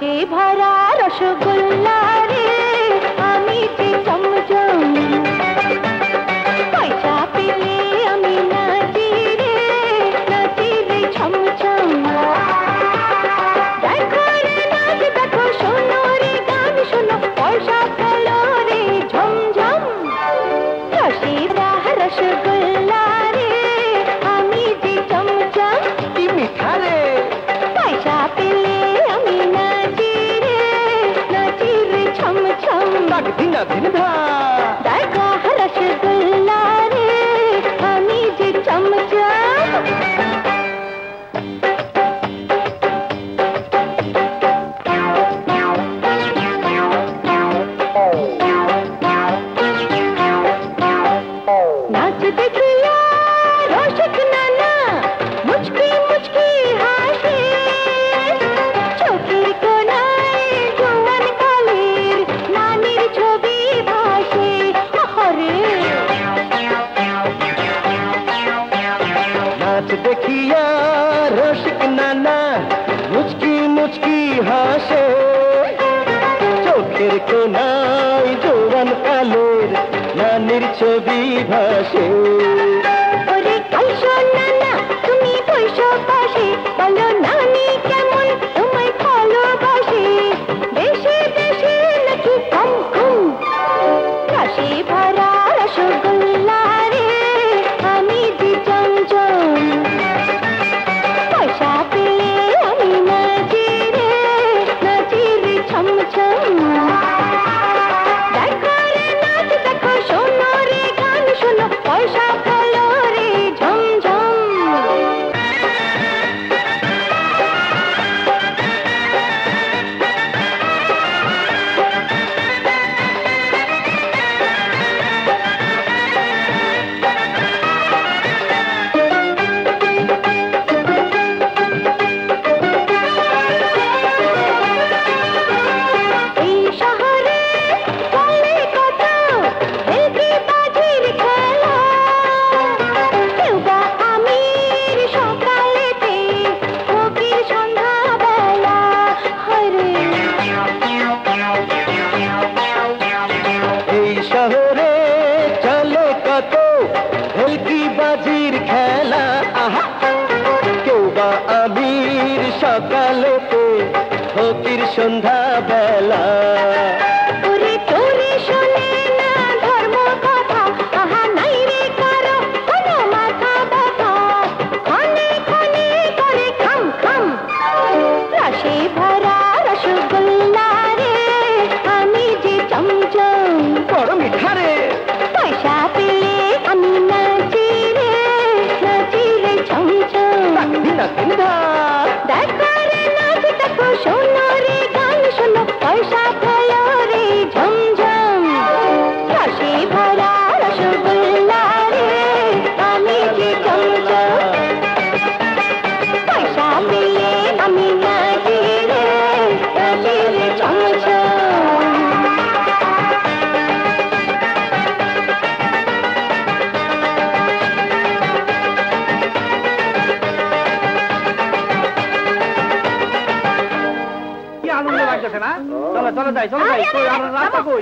রসে ভরা রসগোল্লা রে আমি যে চমচম পয়সা পেলে আমি নাচি রে ছমছম দেখো রে নাচ দেখো শোনো রে গান শোনো পয়সা পেলো রে ঝমঝম রসে ভরা রসগোল্লা রে আমি যে চমচম কি মিঠা রে পয়সা পেলে আমি নাচি রে ছমছম দিনা দিন ধা দেখা রসগোল্লা রে আমি যে চমচম नाच देखिया रोशक नाना मुचकी मुचकी हासे चोखेर कोनाय जुवान कालेर नानीर छवि भासे हरे नाच देखिया रसिक नाना मुचकी मुचकी हासे चोखेर कोनाय जवान कालेर नानीर छवि भासे ওরে কাইশো নানা তুমি বইসো পাশে বলো নানি কেমন তোমায় ভালোবাসে দেশে দেশে নাকি কম কম রসে ভরা রসগোল্লা রে আমি যে চমচম পয়সা পেলে আমি নাচি রে ছমছম দেখো রে নাচ দেখো শোনো রে গান শোনো পয়সা পেলো রে ঝমঝম এই শহরে চলে কত হেলকি বাজির খেলা কেউ বা আমির সকালেতে ফকির সন্ধ্যাবেলা হরে এই শহরে চলে কত হেলকি বাজির খেলা আহা কেউ বা আমির সকালেতে ফকির সন্ধ্যা বেলা ওরে তোরে শোনে না ধর্ম কথা আহা নাই রে কারো কোনো মাথা ব্যথা ক্ষণে ক্ষণে করে খাম খাম রসে ভরা রসগোল্লা রে আমি যে চমচম বড় মিঠা রে পয়সা পেলে আমি নাচি রে ছমছম দিনা দিন ধা দেখো রে নাচ দেখো শোনো রে গান শোনো পয়সা পেলো রে ঝমঝম রসে ভরা রসগোল্লা রে আমি যে চমচম পয়সা পেলে আমি নাচি রে ছমছম কি আনন্দ লাগতেছে না চলো চলো যাই চলো যাই রাস্তা কই